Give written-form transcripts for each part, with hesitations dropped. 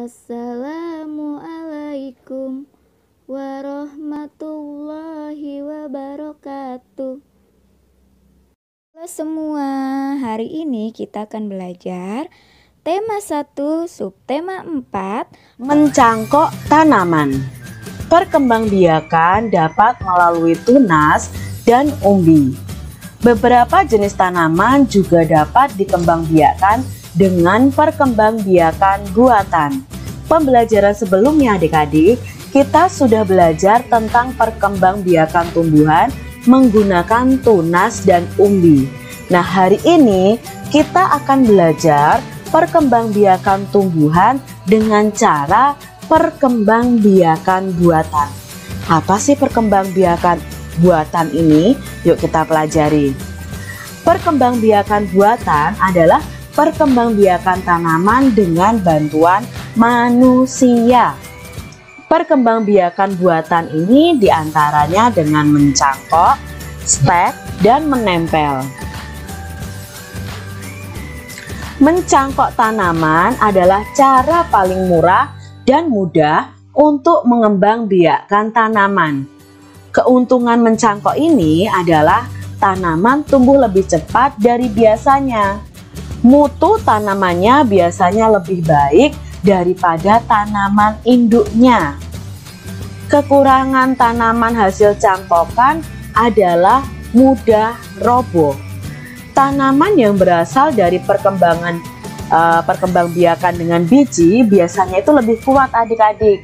Assalamualaikum warahmatullahi wabarakatuh. Halo semua, hari ini kita akan belajar tema 1, subtema 4, mencangkok tanaman. Perkembangbiakan dapat melalui tunas dan umbi. Beberapa jenis tanaman juga dapat dikembangbiakan dengan perkembangbiakan buatan. Pembelajaran sebelumnya adik-adik, kita sudah belajar tentang perkembangbiakan tumbuhan menggunakan tunas dan umbi. Nah, hari ini kita akan belajar perkembangbiakan tumbuhan dengan cara perkembangbiakan buatan. Apa sih perkembangbiakan buatan ini? Yuk kita pelajari. Perkembangbiakan buatan adalah perkembangbiakan tanaman dengan bantuan manusia. Perkembangbiakan buatan ini diantaranya dengan mencangkok, stek, dan menempel. Mencangkok tanaman adalah cara paling murah dan mudah untuk mengembangbiakan tanaman. Keuntungan mencangkok ini adalah tanaman tumbuh lebih cepat dari biasanya. Mutu tanamannya biasanya lebih baik daripada tanaman induknya. Kekurangan tanaman hasil cangkokan adalah mudah roboh. Tanaman yang berasal dari perkembangbiakan dengan biji biasanya itu lebih kuat adik-adik.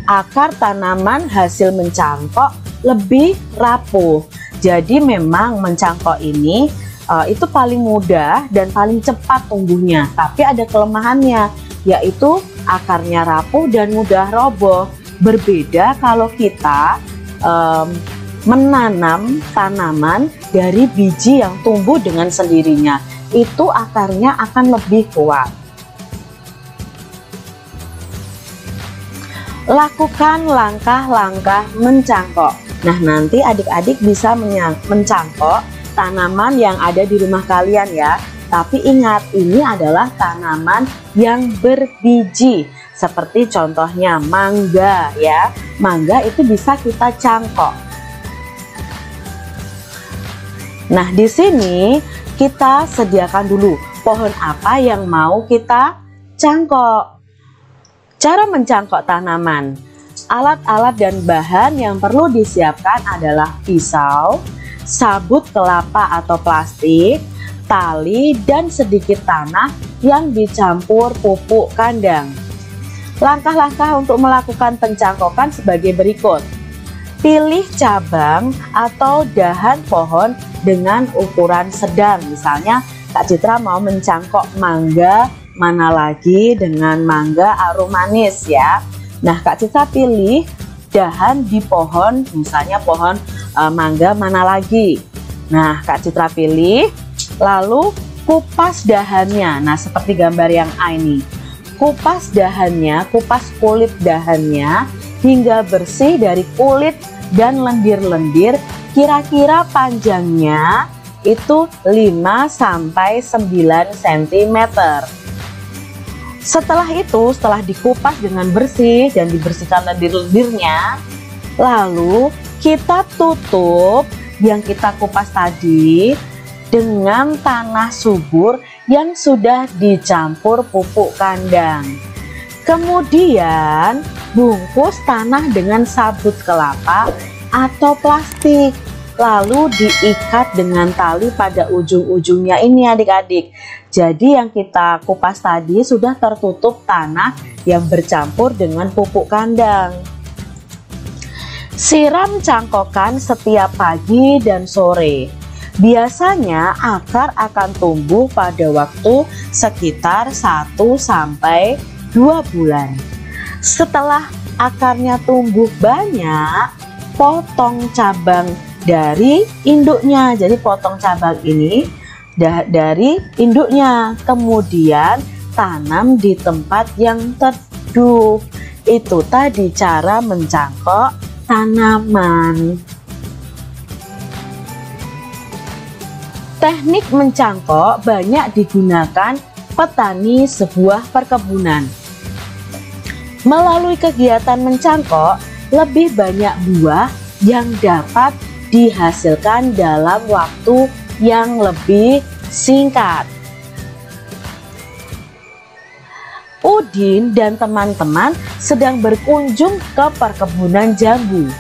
Akar tanaman hasil mencangkok lebih rapuh. Jadi memang mencangkok ini itu paling mudah dan paling cepat tumbuhnya, tapi ada kelemahannya, yaitu akarnya rapuh dan mudah roboh. Berbeda kalau kita menanam tanaman dari biji yang tumbuh dengan sendirinya, itu akarnya akan lebih kuat. Lakukan langkah-langkah mencangkok. Nah, nanti adik-adik bisa mencangkok tanaman yang ada di rumah kalian ya. Tapi ingat, ini adalah tanaman yang berbiji. Seperti contohnya mangga ya. Mangga itu bisa kita cangkok. Nah, di sini kita sediakan dulu pohon apa yang mau kita cangkok. Cara mencangkok tanaman. Alat-alat dan bahan yang perlu disiapkan adalah pisau, sabut kelapa atau plastik, tali, dan sedikit tanah yang dicampur pupuk kandang. Langkah-langkah untuk melakukan pencangkokan sebagai berikut. Pilih cabang atau dahan pohon dengan ukuran sedang. Misalnya Kak Citra mau mencangkok mangga, mana lagi dengan mangga arum manis ya. Nah, Kak Citra pilih dahan di pohon, misalnya pohon mangga mana lagi. Nah, Kak Citra pilih, lalu kupas dahannya. Nah, seperti gambar yang A ini. Kupas dahannya, kupas kulit dahannya hingga bersih dari kulit dan lendir-lendir. Kira-kira panjangnya itu 5-9 cm. Setelah itu, setelah dikupas dengan bersih dan dibersihkan lendir-lendirnya, lalu kita tutup yang kita kupas tadi dengan tanah subur yang sudah dicampur pupuk kandang. Kemudian bungkus tanah dengan sabut kelapa atau plastik, lalu diikat dengan tali pada ujung-ujungnya ini adik-adik. Jadi yang kita kupas tadi sudah tertutup tanah yang bercampur dengan pupuk kandang. Siram cangkokan setiap pagi dan sore. Biasanya akar akan tumbuh pada waktu sekitar 1-2 bulan. Setelah akarnya tumbuh banyak, potong cabang dari induknya. Jadi potong cabang ini dari induknya, kemudian tanam di tempat yang teduh. Itu tadi cara mencangkok tanaman. Teknik mencangkok banyak digunakan petani sebuah perkebunan. Melalui kegiatan mencangkok, lebih banyak buah yang dapat dihasilkan dalam waktu yang lebih singkat. Udin dan teman-teman sedang berkunjung ke perkebunan jambu.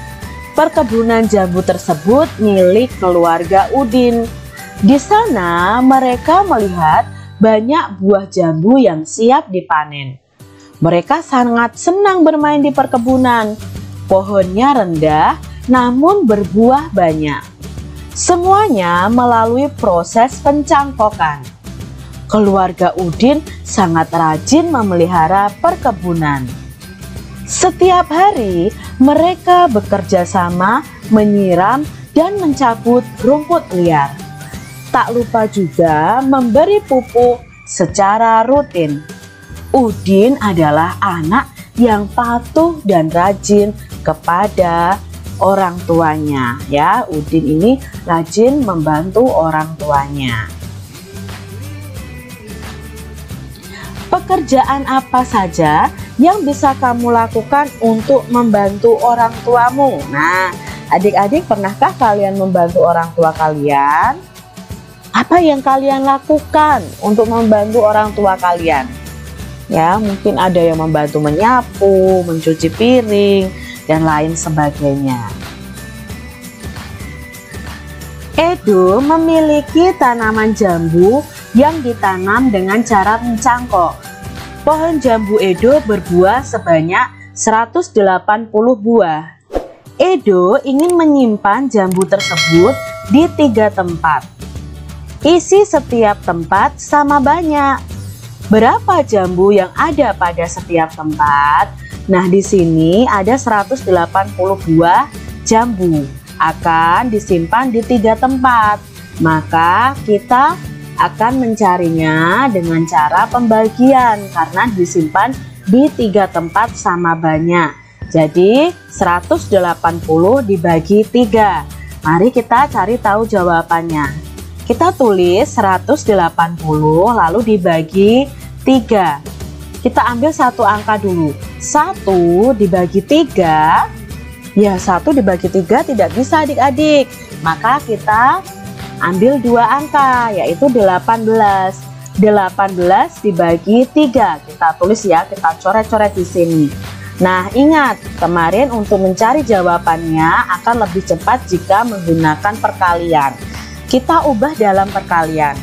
Perkebunan jambu tersebut milik keluarga Udin. Di sana mereka melihat banyak buah jambu yang siap dipanen. Mereka sangat senang bermain di perkebunan. Pohonnya rendah namun berbuah banyak. Semuanya melalui proses pencangkokan. Keluarga Udin sangat rajin memelihara perkebunan. Setiap hari mereka bekerja sama menyiram dan mencabut rumput liar. Tak lupa juga memberi pupuk secara rutin. Udin adalah anak yang patuh dan rajin kepada orang tuanya. Ya, Udin ini rajin membantu orang tuanya. Pekerjaan apa saja yang bisa kamu lakukan untuk membantu orang tuamu? Nah, adik-adik, pernahkah kalian membantu orang tua kalian? Apa yang kalian lakukan untuk membantu orang tua kalian? Ya, mungkin ada yang membantu menyapu, mencuci piring, dan lain sebagainya. Edo memiliki tanaman jambu yang ditanam dengan cara mencangkok. Pohon jambu Edo berbuah sebanyak 180 buah. Edo ingin menyimpan jambu tersebut di 3 tempat. Isi setiap tempat sama banyak. Berapa jambu yang ada pada setiap tempat? Nah, di sini ada 180 buah jambu akan disimpan di 3 tempat. Maka kita akan mencarinya dengan cara pembagian karena disimpan di 3 tempat sama banyak. Jadi 180 dibagi 3. Mari kita cari tahu jawabannya. Kita tulis 180 lalu dibagi 3. Kita ambil satu angka dulu. 1 dibagi 3. Ya, 1 dibagi 3 tidak bisa adik-adik. Maka kita ambil 2 angka, yaitu 18. 18 dibagi 3. Kita tulis ya, kita coret-coret di sini. Nah, ingat, kemarin untuk mencari jawabannya akan lebih cepat jika menggunakan perkalian. Kita ubah dalam perkalian.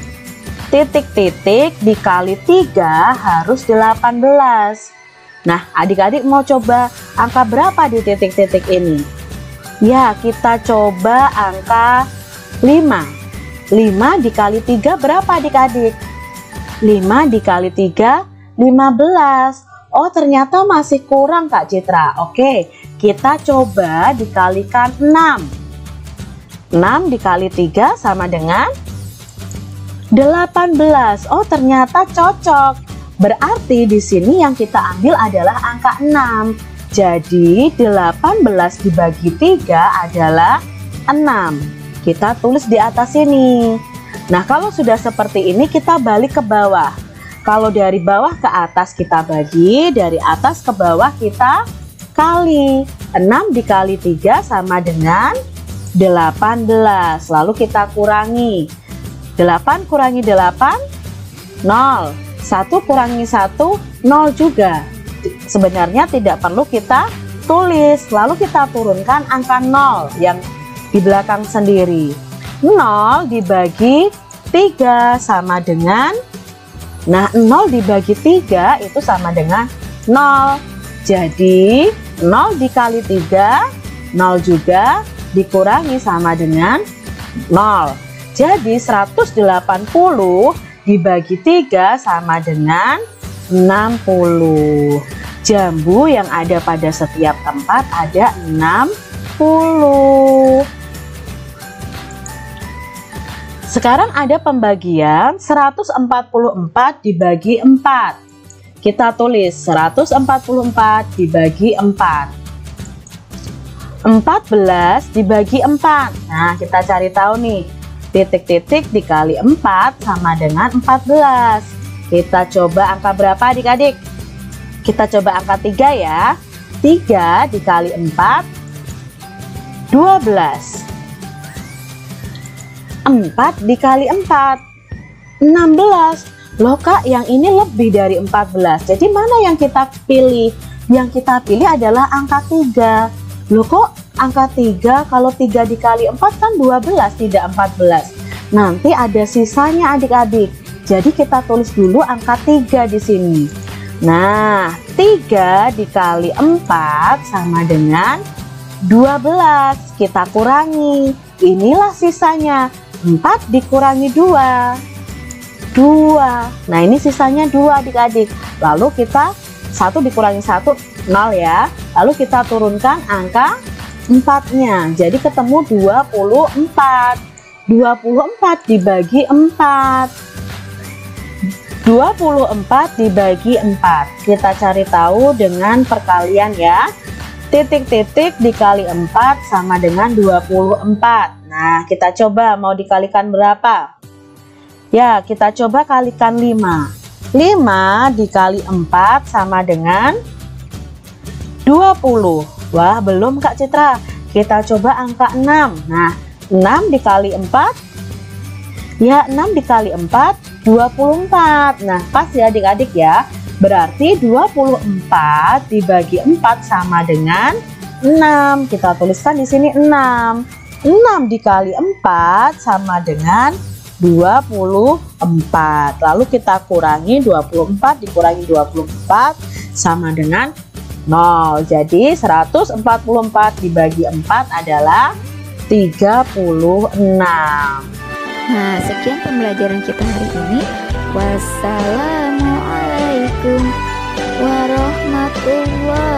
Titik-titik dikali 3 harus 18. Nah, adik-adik mau coba angka berapa di titik-titik ini? Ya, kita coba angka 5. 5 dikali 3 berapa adik-adik? 5 dikali 3, 15. Oh, ternyata masih kurang Kak Citra. Oke, kita coba dikalikan 6. 6 dikali 3 sama dengan 18. Oh, ternyata cocok. Berarti di sini yang kita ambil adalah angka 6. Jadi 18 dibagi 3 adalah 6. Kita tulis di atas sini. Nah, kalau sudah seperti ini kita balik ke bawah. Kalau dari bawah ke atas kita bagi, dari atas ke bawah kita kali. 6 dikali 3 sama dengan 18. Lalu kita kurangi. 8 kurangi 8, 0. 1 kurangi 1, 0 juga. Sebenarnya tidak perlu kita tulis. Lalu kita turunkan angka 0 yang di belakang sendiri. 0 dibagi 3 sama dengan, nah 0 dibagi 3 itu sama dengan 0. Jadi 0 dikali 3, 0 juga, dikurangi sama dengan 0. Jadi 180 dibagi 3 sama dengan 60. Jambu yang ada pada setiap tempat ada 60. Sekarang ada pembagian 144 dibagi 4. Kita tulis 144 dibagi 4. 14 dibagi 4. Nah, kita cari tahu nih. Titik-titik dikali 4 sama dengan 14. Kita coba angka berapa adik-adik? Kita coba angka 3 ya. 3 dikali 4, 12. 4 dikali 4, 16. Loh Kak, yang ini lebih dari 14. Jadi mana yang kita pilih? Yang kita pilih adalah angka 3. Loh kok angka 3? Kalau 3 dikali 4 kan 12, tidak 14. Nanti ada sisanya adik-adik. Jadi kita tulis dulu angka 3 di sini. Nah, 3 dikali 4 sama dengan 12. Kita kurangi. Inilah sisanya. 4 dikurangi 2. 2. Nah, ini sisanya 2 adik-adik. Lalu kita 1 dikurangi 1, 0 ya. Lalu kita turunkan angka 4-nya. Jadi ketemu 24. 24 dibagi 4. 24 dibagi 4. Kita cari tahu dengan perkalian ya. Titik-titik dikali 4 sama dengan 24. Nah, kita coba mau dikalikan berapa? Ya, kita coba kalikan 5. 5 dikali 4 sama dengan 20. Wah, belum Kak Citra. Kita coba angka 6. Nah, 6 dikali 4. Ya, 6 dikali 4, 24. Nah, pas ya adik-adik ya. Berarti 24 dibagi 4 sama dengan 6. Kita tuliskan di sini 6. 6 dikali 4 sama dengan 24. Lalu kita kurangi 24 dikurangi 24 sama dengan 0. Jadi 144 dibagi 4 adalah 36. Nah, sekian pembelajaran kita hari ini. Wassalamualaikum warahmatullahi